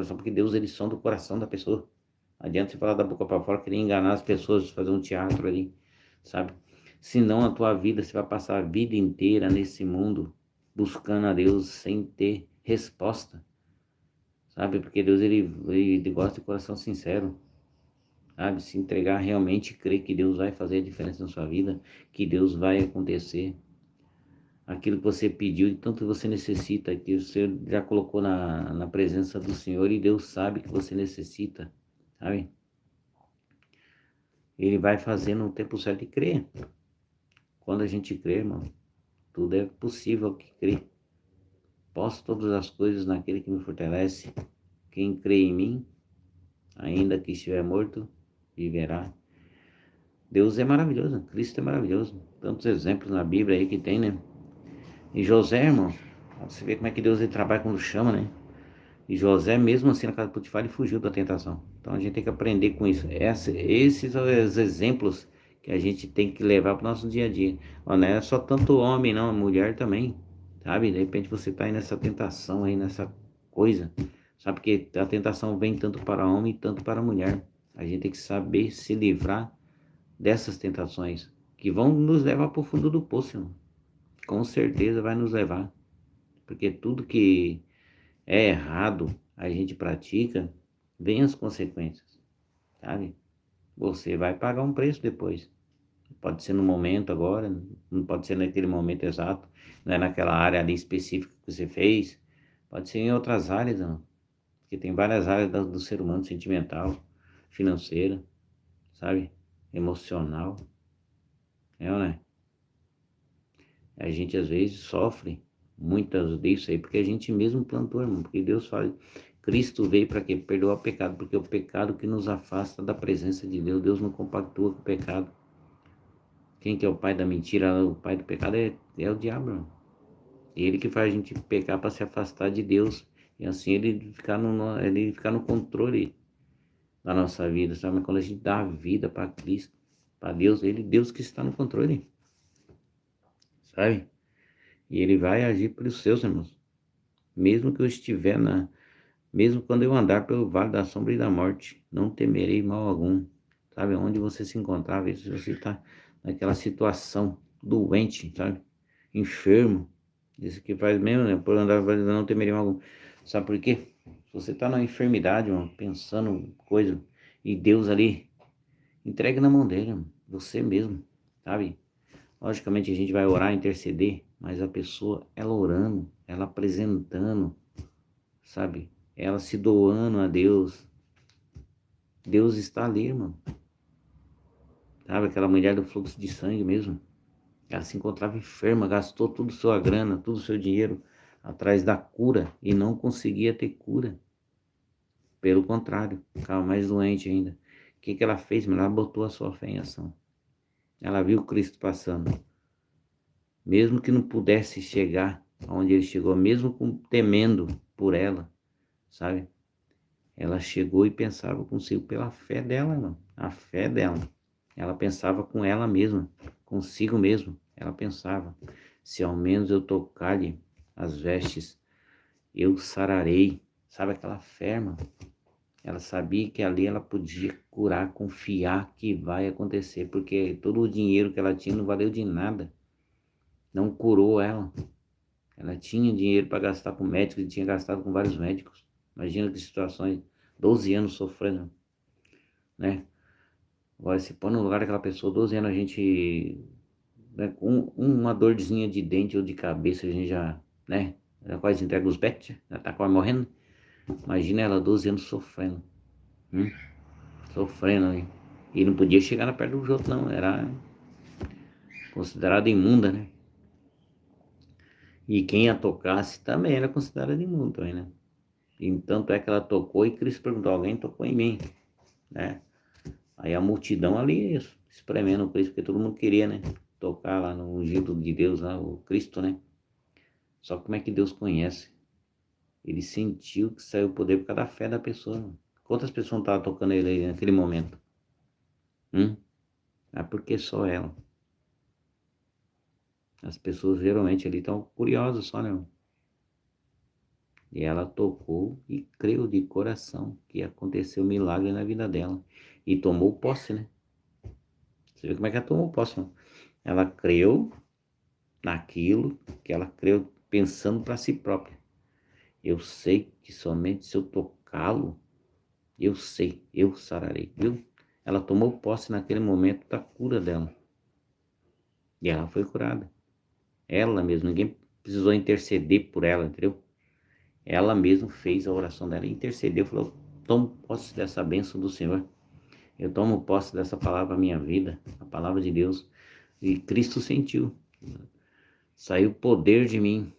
coração, porque Deus, ele sonda o coração da pessoa. Não adianta você falar da boca para fora, querer enganar as pessoas, fazer um teatro ali, sabe? Senão a tua vida, você vai passar a vida inteira nesse mundo buscando a Deus sem ter resposta, sabe? Porque Deus, ele gosta de coração sincero, sabe? Se entregar realmente e crer que Deus vai fazer a diferença na sua vida, que Deus vai acontecer aquilo que você pediu e tanto você necessita, que você já colocou na presença do Senhor e Deus sabe que você necessita, sabe? Ele vai fazer no tempo certo e crer. Quando a gente crê, irmão, tudo é possível que crê. Posso todas as coisas naquele que me fortalece. Quem crê em mim, ainda que estiver morto, viverá. Deus é maravilhoso, Cristo é maravilhoso. Tantos exemplos na Bíblia aí que tem, né? E José, irmão, você vê como é que Deus ele trabalha quando chama, né? E José, mesmo assim, na casa de Potifar, ele fugiu da tentação. Então a gente tem que aprender com isso. Esses são os exemplos que a gente tem que levar para o nosso dia a dia. Ó, não é só tanto homem, não, mulher também, sabe? De repente você está aí nessa tentação, aí nessa coisa, sabe? Porque a tentação vem tanto para homem e tanto para mulher. A gente tem que saber se livrar dessas tentações que vão nos levar para o fundo do poço, irmão. Com certeza vai nos levar. Porque tudo que é errado, a gente pratica, vem as consequências, sabe? Você vai pagar um preço depois. Pode ser no momento agora, não pode ser naquele momento exato, não é naquela área ali específica que você fez, pode ser em outras áreas, não. Porque tem várias áreas do ser humano, sentimental, financeira, sabe? Emocional, é ou não é? A gente às vezes sofre muitas disso aí, porque a gente mesmo plantou, irmão. Porque Deus fala, Cristo veio para quê? Perdoar o pecado, porque é o pecado que nos afasta da presença de Deus. Deus não compactua com o pecado. Quem que é o pai da mentira? O pai do pecado é o diabo, irmão. Ele que faz a gente pecar para se afastar de Deus. E assim ele ficar no controle da nossa vida, sabe? Mas quando a gente dá a vida para Cristo, para Deus, Deus que está no controle, sabe? E ele vai agir pelos seus, irmãos. Mesmo que eu estiver mesmo quando eu andar pelo vale da sombra e da morte, não temerei mal algum. Sabe, onde você se encontrar, às vezes você está naquela situação doente, sabe, enfermo. Isso que faz mesmo, né? Por andar não temerei mal algum. Sabe por quê? Se você está na enfermidade, mano, pensando coisa, e Deus ali, entregue na mão dele, mano, você mesmo, sabe? Logicamente a gente vai orar, interceder, mas a pessoa, ela orando, ela apresentando, sabe? Ela se doando a Deus. Deus está ali, irmão. Sabe? Aquela mulher do fluxo de sangue mesmo. Ela se encontrava enferma, gastou toda a sua grana, todo o seu dinheiro atrás da cura e não conseguia ter cura. Pelo contrário, ficava mais doente ainda. O que ela fez? Ela botou a sua fé em ação. Ela viu Cristo passando. Mesmo que não pudesse chegar onde ele chegou, mesmo temendo por ela, sabe? Ela chegou e pensava consigo pela fé dela, irmão. A fé dela. Ela pensava com ela mesma, consigo mesmo. Ela pensava, se ao menos eu tocar-lhe as vestes, eu sararei. Sabe aquela fé, irmão? Ela sabia que ali ela podia curar, confiar que vai acontecer, porque todo o dinheiro que ela tinha não valeu de nada. Não curou ela. Ela tinha dinheiro para gastar com médicos e tinha gastado com vários médicos. Imagina que situações, 12 anos sofrendo, né? Agora, se põe no lugar daquela pessoa, 12 anos a gente, né, com uma dorzinha de dente ou de cabeça, a gente já, né, já quase entrega os betes, já tá quase morrendo. Imagina ela 12 anos sofrendo, hum? Sofrendo aí. E não podia chegar na perto dos outros não, era considerada imunda, né? E quem a tocasse também era considerada imunda também, né? E tanto é que ela tocou e Cristo perguntou, alguém tocou em mim, né? Aí a multidão ali espremendo o Cristo, porque todo mundo queria, né? Tocar lá no ungido de Deus, lá, o Cristo, né? Só que como é que Deus conhece? Ele sentiu que saiu o poder por causa da fé da pessoa. Mano. Quantas pessoas não estavam tocando ele aí naquele momento? É porque só ela. As pessoas geralmente ali estão curiosas só, né? E ela tocou e creu de coração que aconteceu um milagre na vida dela. E tomou posse, né? Você vê como é que ela tomou posse, não? Ela creu naquilo que ela creu pensando para si própria. Eu sei que somente se eu tocá-lo, eu sararei, viu? Ela tomou posse naquele momento da cura dela. E ela foi curada. Ela mesma, ninguém precisou interceder por ela, entendeu? Ela mesma fez a oração dela, intercedeu, falou: tomo posse dessa bênção do Senhor. Eu tomo posse dessa palavra na minha vida, a palavra de Deus. E Cristo sentiu. Saiu poder de mim.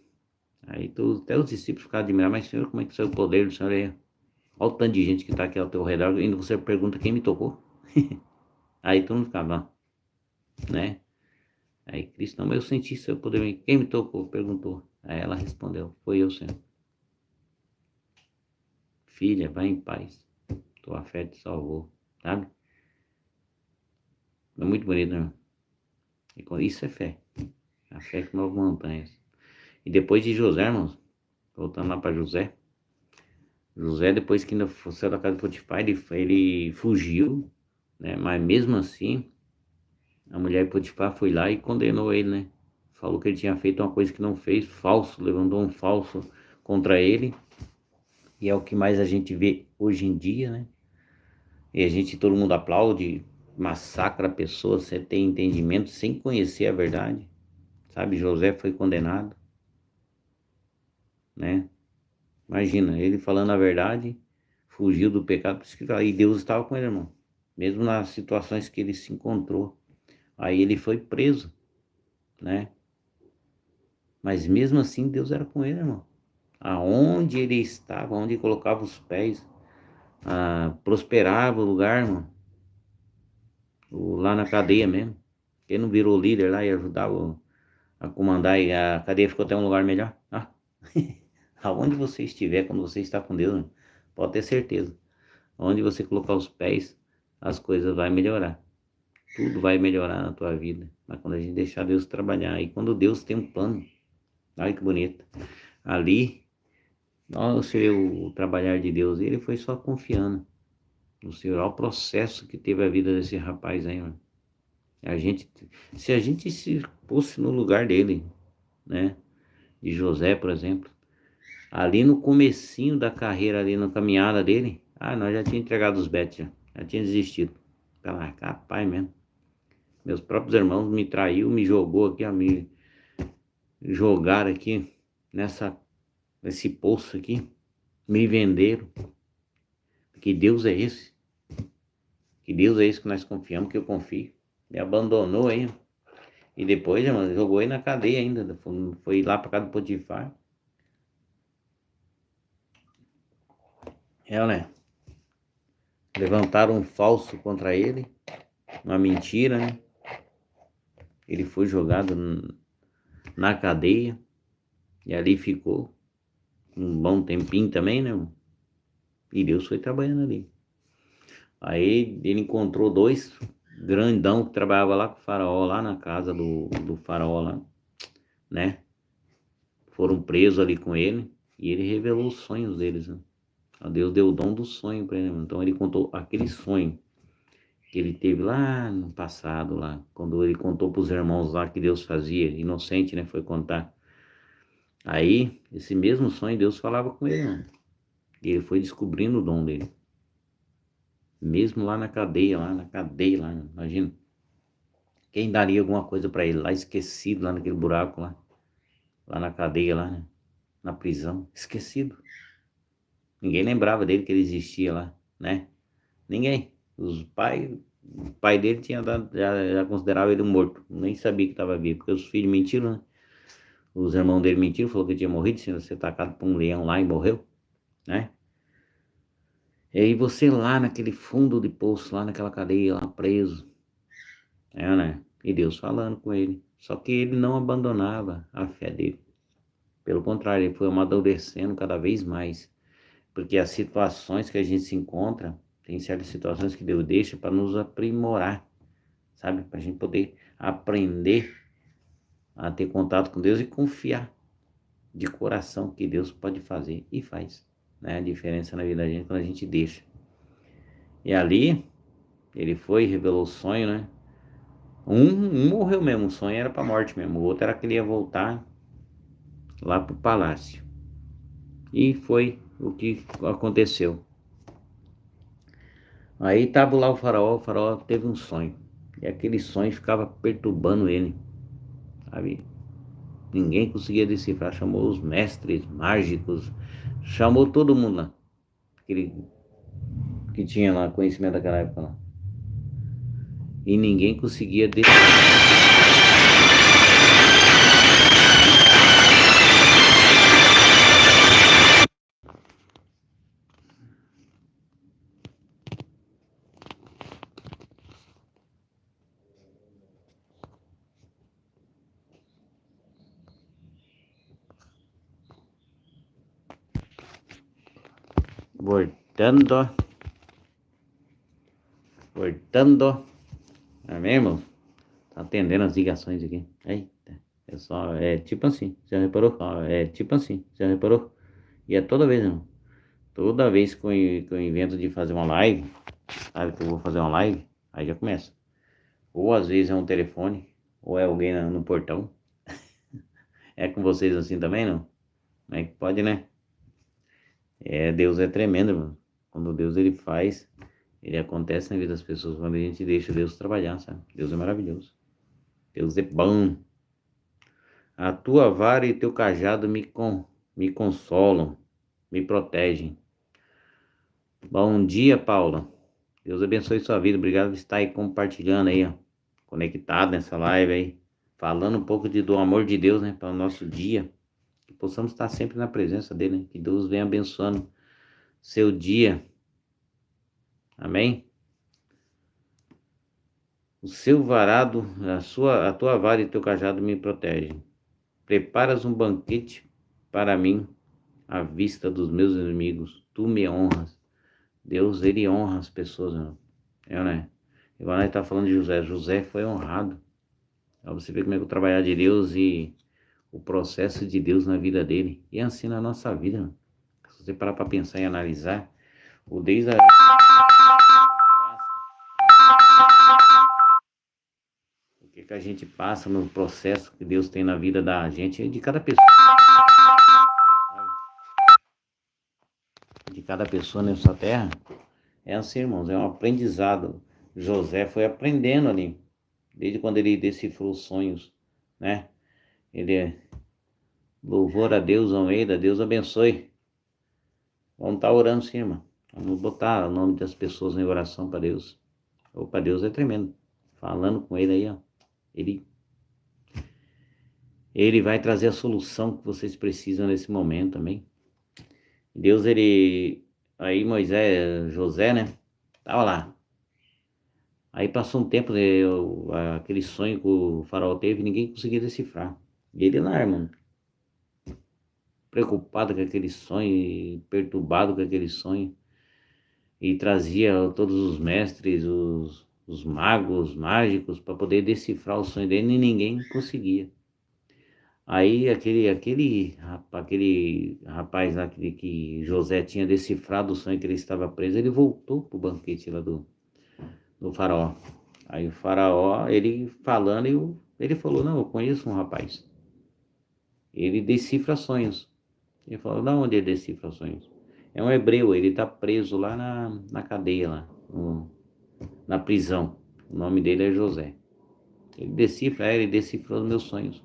Aí até os discípulos ficaram admirados, mas Senhor, como é que saiu o poder do Senhor aí? Olha o tanto de gente que está aqui ao teu redor, ainda você pergunta quem me tocou. Aí todo mundo ficava, né? Aí Cristo, não, mas eu senti seu poder. Quem me tocou? Perguntou. Aí ela respondeu, foi eu, Senhor. Filha, vai em paz. Tua fé te salvou, sabe? É muito bonito, né? E isso é fé. A fé que move montanhas. E depois de José, irmãos, voltando lá para José. José, depois que ainda saiu da casa de Potifar, ele fugiu, né? Mas mesmo assim, a mulher de Potifar foi lá e condenou ele, né? Falou que ele tinha feito uma coisa que não fez, falso, levantou um falso contra ele. E é o que mais a gente vê hoje em dia, né? E todo mundo aplaude, massacra a pessoa sem ter entendimento, sem conhecer a verdade. Sabe, José foi condenado, né? Imagina, ele falando a verdade, fugiu do pecado, e Deus estava com ele, irmão. Mesmo nas situações que ele se encontrou. Aí ele foi preso, né? Mas mesmo assim Deus era com ele, irmão. Aonde ele estava, onde colocava os pés, prosperava o lugar, irmão. Lá na cadeia mesmo. Ele não virou líder lá e ajudava a comandar e a cadeia ficou até um lugar melhor. Aonde você estiver, quando você está com Deus, irmão, pode ter certeza. Onde você colocar os pés, as coisas vão melhorar. Tudo vai melhorar na tua vida. Mas quando a gente deixar Deus trabalhar, e quando Deus tem um plano, olha que bonito. Ali, nossa, o trabalhar de Deus, ele foi só confiando no Senhor. Olha o processo que teve a vida desse rapaz aí, mano. Se a gente se fosse no lugar dele, né? De José, por exemplo, ali no comecinho da carreira, ali na caminhada dele, nós já tinha entregado os betos, já tinha desistido. Tá capaz mesmo. Meus próprios irmãos me traiu, me jogou aqui, me jogaram aqui nesse poço aqui, me venderam. Que Deus é esse? Que Deus é esse que nós confiamos, que eu confio? Me abandonou aí. E depois, mano, jogou aí na cadeia ainda. Foi lá pra casa do Potifar. Né? Levantaram um falso contra ele. Uma mentira, né? Ele foi jogado na cadeia. E ali ficou um bom tempinho também, né? E Deus foi trabalhando ali. Aí ele encontrou dois grandão que trabalhava lá com o faraó, lá na casa do faraó lá, né? Foram presos ali com ele e ele revelou os sonhos deles, né? Deus deu o dom do sonho para ele, então ele contou aquele sonho que ele teve lá no passado, lá, quando ele contou para os irmãos lá que Deus fazia, inocente, né? Foi contar. Aí, esse mesmo sonho, Deus falava com ele, né? E ele foi descobrindo o dom dele. Mesmo lá na cadeia, né? Imagina. Quem daria alguma coisa para ele lá, esquecido, lá naquele buraco lá na cadeia, lá, né? Na prisão, esquecido. Ninguém lembrava dele que ele existia lá, né? Ninguém. O pai dele tinha dado, já considerava ele morto, nem sabia que estava vivo, porque os filhos mentiram, né? Os irmãos dele mentiram, falou que tinha morrido, tinha sido atacado por um leão lá e morreu, né? E aí você lá naquele fundo de poço, lá naquela cadeia, lá preso, né? E Deus falando com ele. Só que ele não abandonava a fé dele. Pelo contrário, ele foi amadurecendo cada vez mais. Porque as situações que a gente se encontra, tem certas situações que Deus deixa para nos aprimorar, sabe? Para a gente poder aprender a ter contato com Deus e confiar de coração que Deus pode fazer e faz, né? A diferença na vida da gente quando a gente deixa. E ali, ele foi, revelou o sonho, né? Um morreu mesmo, o sonho era pra morte mesmo, o outro era que ele ia voltar lá pro palácio. E foi o que aconteceu. Aí tava lá o faraó teve um sonho. E aquele sonho ficava perturbando ele, sabe? Ninguém conseguia decifrar, chamou os mestres mágicos, chamou todo mundo lá, aquele que tinha lá conhecimento daquela época lá. E ninguém conseguia decifrar. Voltando, voltando. Amém, irmão? Tá atendendo as ligações aqui. Eita, é tipo assim, já reparou? É tipo assim, já reparou? E é toda vez, irmão. Toda vez que eu invento de fazer uma live, sabe que eu vou fazer uma live, aí já começa. Ou às vezes é um telefone, ou é alguém no portão. É com vocês assim também, não? Como é que pode, né? Deus é tremendo, mano. Quando Deus ele faz, ele acontece na vida das pessoas quando a gente deixa Deus trabalhar, sabe? Deus é maravilhoso. Deus é bom. A tua vara e teu cajado me consolam, me protegem. Bom dia, Paula. Deus abençoe sua vida. Obrigado por estar aí compartilhando aí, ó. Conectado nessa live aí. Falando um pouco do amor de Deus, né? Para o nosso dia. Que possamos estar sempre na presença dele, né? Que Deus venha abençoando seu dia. Amém? O seu varado, a tua vara e teu cajado me protegem. Preparas um banquete para mim à vista dos meus inimigos. Tu me honras. Deus, ele honra as pessoas, não. Né? Igual nós tá falando de José. José foi honrado. Pra você ver como é que o trabalhar de Deus e o processo de Deus na vida dele. E assim na nossa vida, né? Se você parar para pensar e analisar, o desde a o que a gente passa no processo que Deus tem na vida da gente, de cada pessoa nessa terra, é assim, irmãos, é um aprendizado. José foi aprendendo ali, desde quando ele decifrou os sonhos, né? Louvor a Deus, Almeida, Deus abençoe. Vamos estar orando sim, irmão. Vamos botar o nome das pessoas em oração para Deus. Opa, Deus é tremendo. Falando com ele aí, ó. Ele vai trazer a solução que vocês precisam nesse momento também. Deus, aí Moisés, José, né? Tava lá. Aí passou um tempo, né, aquele sonho que o faraó teve, ninguém conseguia decifrar. E ele lá, irmão, preocupado com aquele sonho, e perturbado com aquele sonho. E trazia todos os mestres, os magos, mágicos, para poder decifrar o sonho dele e ninguém conseguia. Aí aquele rapaz lá que José tinha decifrado o sonho que ele estava preso, ele voltou pro banquete lá do faraó. Aí o faraó, ele falando, ele falou, não, eu conheço um rapaz. Ele decifra sonhos. Ele falou, de onde ele decifra sonhos? É um hebreu, ele está preso lá na cadeia, lá, na prisão. O nome dele é José. Ele decifrou os meus sonhos.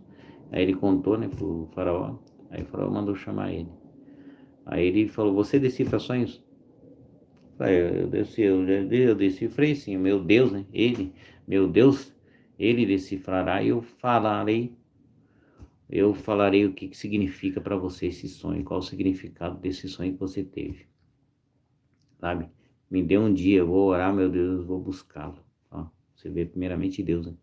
Aí ele contou, né, pro faraó. Aí o faraó mandou chamar ele. Aí ele falou, você decifra sonhos? Eu decifrei sim, meu Deus, né? Meu Deus, ele decifrará e eu falarei o que significa para você esse sonho, qual o significado desse sonho que você teve, sabe? Me dê um dia, eu vou orar, meu Deus, eu vou buscá-lo. Ó, você vê primeiramente Deus, né?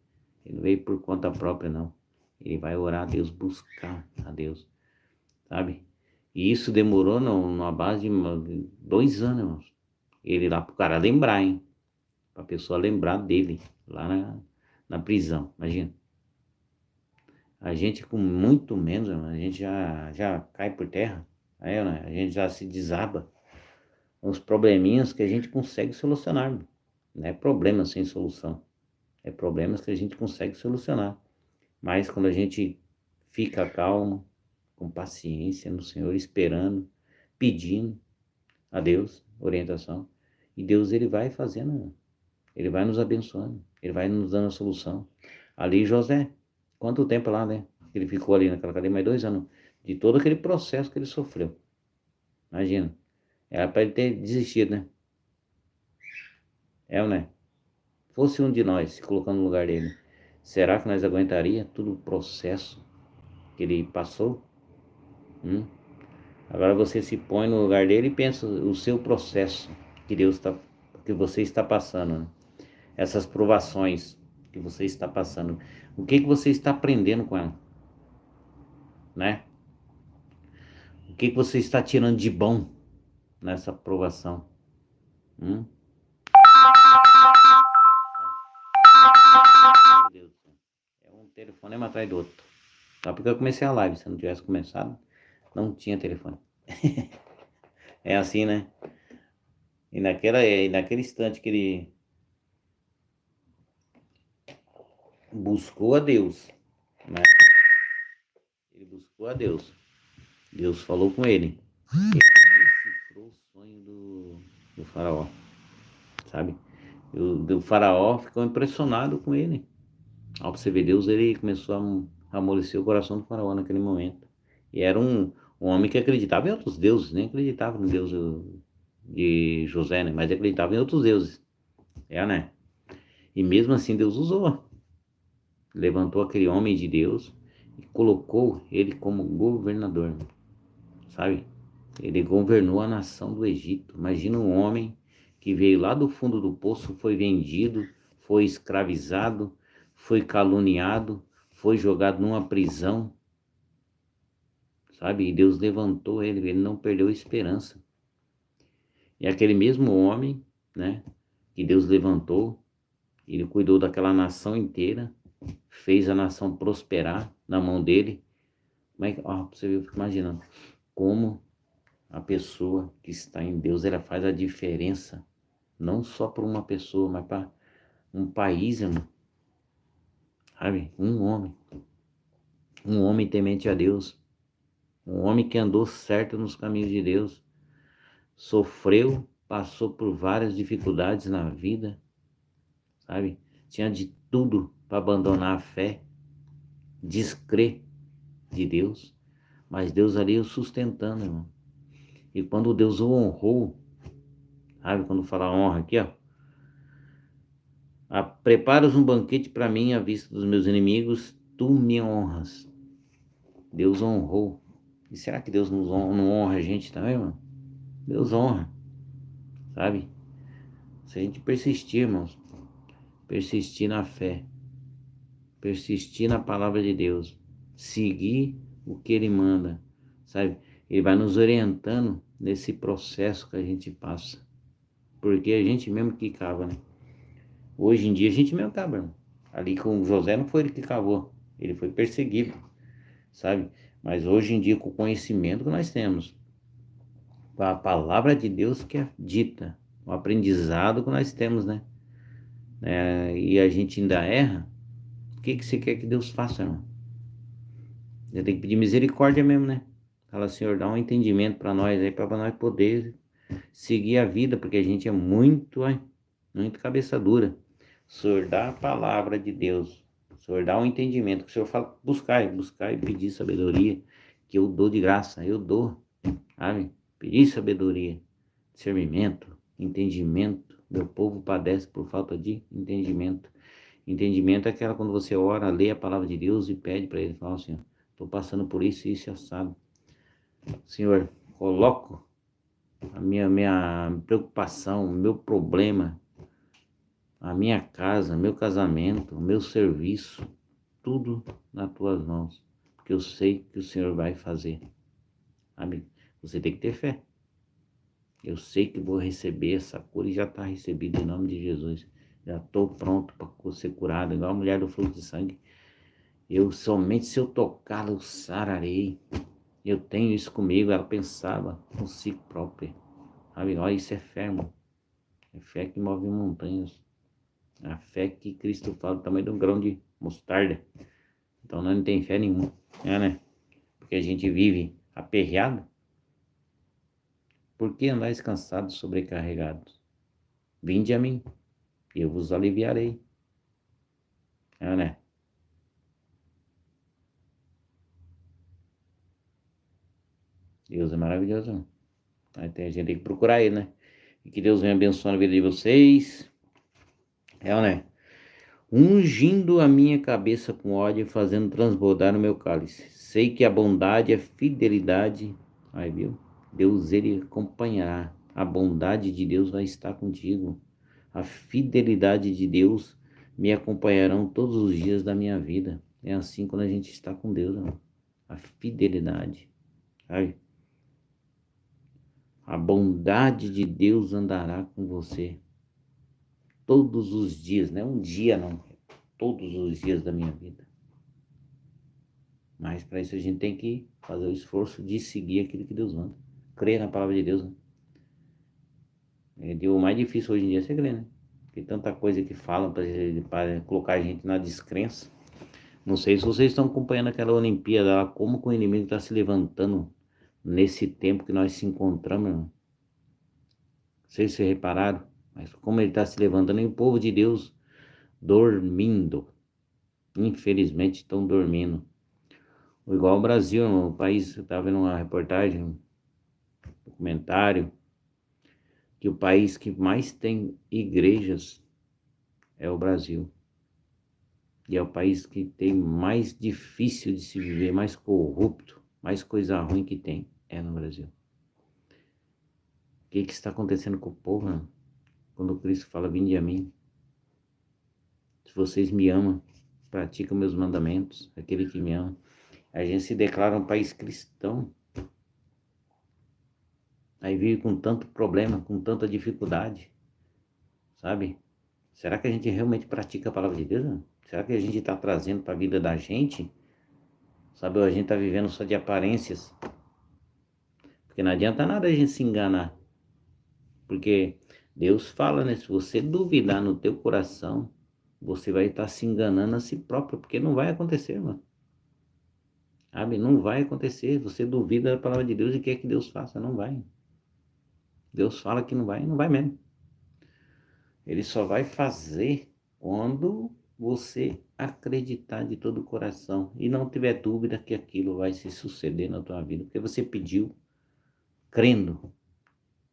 Ele não veio por conta própria, não. Ele vai orar a Deus, buscar a Deus, sabe? E isso demorou numa base de 2 anos, irmãos. Ele lá pro cara lembrar, hein? Pra pessoa lembrar dele, lá na prisão, imagina. A gente com muito menos, irmão, a gente já cai por terra, aí, né? A gente já se desaba. Uns probleminhas que a gente consegue solucionar, irmão. Não é problema sem solução, é problemas que a gente consegue solucionar. Mas quando a gente fica calmo, com paciência no Senhor, esperando, pedindo a Deus orientação, e Deus ele vai fazendo, ele vai nos abençoando, ele vai nos dando a solução. Ali José, quanto tempo lá, né? Ele ficou ali naquela cadeia, mais 2 anos, de todo aquele processo que ele sofreu. Imagina, era para ele ter desistido, né? É, né? Fosse um de nós se colocando no lugar dele, será que nós aguentaria todo o processo que ele passou? Hum? Agora você se põe no lugar dele e pensa o seu processo que Deus está, que você está passando, né? Essas provações que você está passando, o que você está aprendendo com ela, né? O que você está tirando de bom nessa provação? Hum? Meu Deus, é um telefonema atrás do outro. Só porque eu comecei a live, se eu não tivesse começado, não tinha telefone. É assim, né? E naquele instante que ele buscou a Deus, né? Ele buscou a Deus. Deus falou com ele. Ele decifrou o sonho do faraó, sabe? O faraó ficou impressionado com ele. Ao perceber Deus, ele começou a amolecer o coração do faraó naquele momento. E era um homem que acreditava em outros deuses, nem acreditava no Deus de José, né? Mas acreditava em outros deuses. É, né? E mesmo assim Deus usou. Levantou aquele homem de Deus e colocou ele como governador, sabe? Ele governou a nação do Egito. Imagina um homem que veio lá do fundo do poço, foi vendido, foi escravizado, foi caluniado, foi jogado numa prisão, sabe? E Deus levantou ele não perdeu a esperança. E aquele mesmo homem, né, que Deus levantou, ele cuidou daquela nação inteira, fez a nação prosperar na mão dele. Mas, ó, você viu, eu fico imaginando como a pessoa que está em Deus, ela faz a diferença, não só para uma pessoa, mas para um país, irmão. Sabe? Um homem temente a Deus, um homem que andou certo nos caminhos de Deus, sofreu, passou por várias dificuldades na vida, sabe? Tinha de tudo para abandonar a fé, descrer de Deus, mas Deus ali o sustentando, irmão. E quando Deus o honrou, sabe? Quando fala honra aqui, ó. Preparas um banquete para mim à vista dos meus inimigos, tu me honras. Deus honrou. E será que Deus não honra a gente também, irmão? Deus honra, sabe? Se a gente persistir, irmãos, persistir na fé, persistir na palavra de Deus, seguir o que Ele manda, sabe? Ele vai nos orientando nesse processo que a gente passa. Porque a gente mesmo que cava, né? Hoje em dia a gente mesmo cava, irmão. Ali com José não foi ele que cavou, ele foi perseguido, sabe? Mas hoje em dia, com o conhecimento que nós temos, com a palavra de Deus que é dita, o aprendizado que nós temos, né? E a gente ainda erra, o que você quer que Deus faça, irmão? Você tem que pedir misericórdia mesmo, né? Fala, Senhor, dá um entendimento para nós aí, para nós poder seguir a vida, porque a gente é muito cabeça dura. O Senhor dá a palavra de Deus, o Senhor dá um entendimento, que o Senhor fala, buscar e pedir sabedoria, que eu dou de graça, eu dou, sabe? Pedir sabedoria, discernimento, entendimento. Meu povo padece por falta de entendimento. Entendimento é aquela quando você ora, lê a palavra de Deus e pede para ele, fala assim, estou passando por isso e isso assado. Senhor, coloco a minha preocupação, o meu problema, a minha casa, meu casamento, o meu serviço, tudo nas tuas mãos, porque eu sei que o Senhor vai fazer. Sabe? Você tem que ter fé. Eu sei que vou receber essa cura e já está recebido em nome de Jesus. Já estou pronto para ser curado, igual a mulher do fluxo de sangue. Somente se eu tocá-la, eu sararei. Eu tenho isso comigo. Ela pensava consigo própria. Sabe? Olha, isso é fé, irmão. É fé que move montanhas. A fé que Cristo fala do tamanho de um grão de mostarda. Então nós não tem fé nenhuma. Né? Porque a gente vive aperreado. Por que andais cansados, sobrecarregados? Vinde a mim, e eu vos aliviarei. Né? Deus é maravilhoso. Aí a gente tem que procurar ele, né? E que Deus venha abençoando a vida de vocês. Né? Ungindo a minha cabeça com óleo e fazendo transbordar no meu cálice. Sei que a bondade e a fidelidade, aí viu? Deus, ele acompanhará. A bondade de Deus vai estar contigo. A fidelidade de Deus me acompanharão todos os dias da minha vida. É assim quando a gente está com Deus, né? A fidelidade, sabe? A bondade de Deus andará com você todos os dias, não é um dia não, todos os dias da minha vida. Mas para isso a gente tem que fazer o esforço de seguir aquilo que Deus manda. Crer na palavra de Deus, né? O mais difícil hoje em dia é você crer, né? Tem tanta coisa que falam para colocar a gente na descrença. Não sei se vocês estão acompanhando aquela Olimpíada lá, como que o inimigo está se levantando nesse tempo que nós se encontramos. Não sei se vocês repararam, mas como ele está se levantando e o povo de Deus dormindo. Infelizmente estão dormindo. Igual o Brasil, o país, eu estava vendo uma reportagem, um documentário, que o país que mais tem igrejas é o Brasil. E é o país que tem mais difícil de se viver, mais corrupto, mais coisa ruim que tem, é no Brasil. O que está acontecendo com o povo, né? Quando Cristo fala, vinde a mim. Se vocês me amam, praticam meus mandamentos, aquele que me ama. A gente se declara um país cristão. Aí vive com tanto problema, com tanta dificuldade, sabe? Será que a gente realmente pratica a palavra de Deus? Né? Será que a gente está trazendo para a vida da gente? Sabe, ou a gente está vivendo só de aparências? Porque não adianta nada a gente se enganar. Porque Deus fala, né? Se você duvidar no teu coração, você vai estar se enganando a si próprio, porque não vai acontecer, mano. Sabe? Não vai acontecer. Você duvida da palavra de Deus e quer que Deus faça, não vai. Deus fala que não vai, não vai mesmo. Ele só vai fazer quando você acreditar de todo o coração e não tiver dúvida que aquilo vai se suceder na tua vida, porque você pediu crendo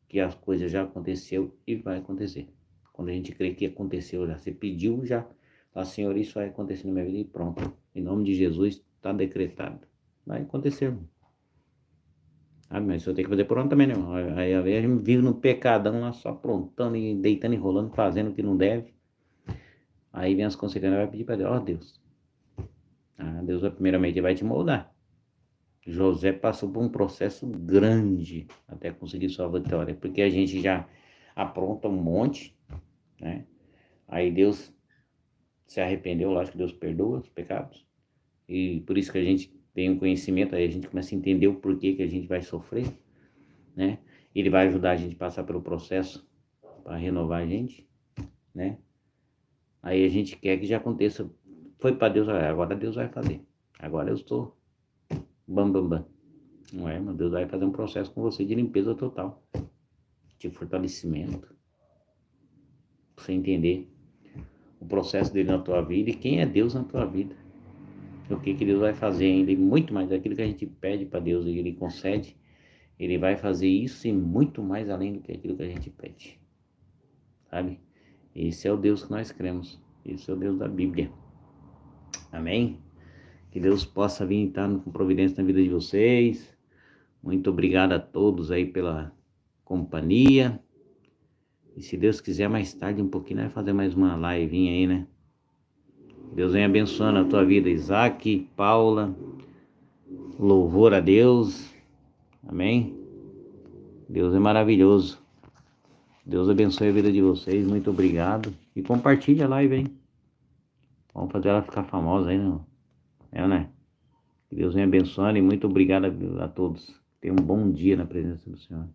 que as coisas já aconteceu e vai acontecer. Quando a gente crê que aconteceu já, você pediu já, fala, Senhor, isso vai acontecer na minha vida e pronto. Em nome de Jesus, está decretado. Vai acontecer, irmão. Mas isso eu tenho que fazer por onde também, né? Aí a gente vive no pecadão lá, só aprontando e deitando, enrolando, fazendo o que não deve. Aí vem as consequências, vai pedir para Deus, Deus. Deus primeiramente vai te moldar. José passou por um processo grande até conseguir sua vitória, porque a gente já apronta um monte, né? Aí Deus se arrependeu, lógico que Deus perdoa os pecados, e por isso que a gente tem um conhecimento, aí a gente começa a entender o porquê que a gente vai sofrer, né? Ele vai ajudar a gente a passar pelo processo para renovar a gente, né? Aí a gente quer que já aconteça, foi para Deus, agora Deus vai fazer, agora eu estou bam, bam, bam. Não é, mas Deus vai fazer um processo com você de limpeza total, de fortalecimento, pra você entender o processo dele na tua vida e quem é Deus na tua vida. O que Deus vai fazer ainda e muito mais daquilo que a gente pede para Deus e Ele concede, Ele vai fazer isso e muito mais além do que aquilo que a gente pede, sabe? Esse é o Deus que nós cremos, esse é o Deus da Bíblia, amém? Que Deus possa vir estar com providência na vida de vocês. Muito obrigado a todos aí pela companhia. E se Deus quiser, mais tarde um pouquinho, nós vamos fazer mais uma live aí, né? Deus venha abençoando a tua vida, Isaac, Paula. Louvor a Deus. Amém? Deus é maravilhoso. Deus abençoe a vida de vocês. Muito obrigado. E compartilha a live, hein? Vamos fazer ela ficar famosa aí, né? né? Que Deus venha abençoando e muito obrigado a todos. Tenham um bom dia na presença do Senhor.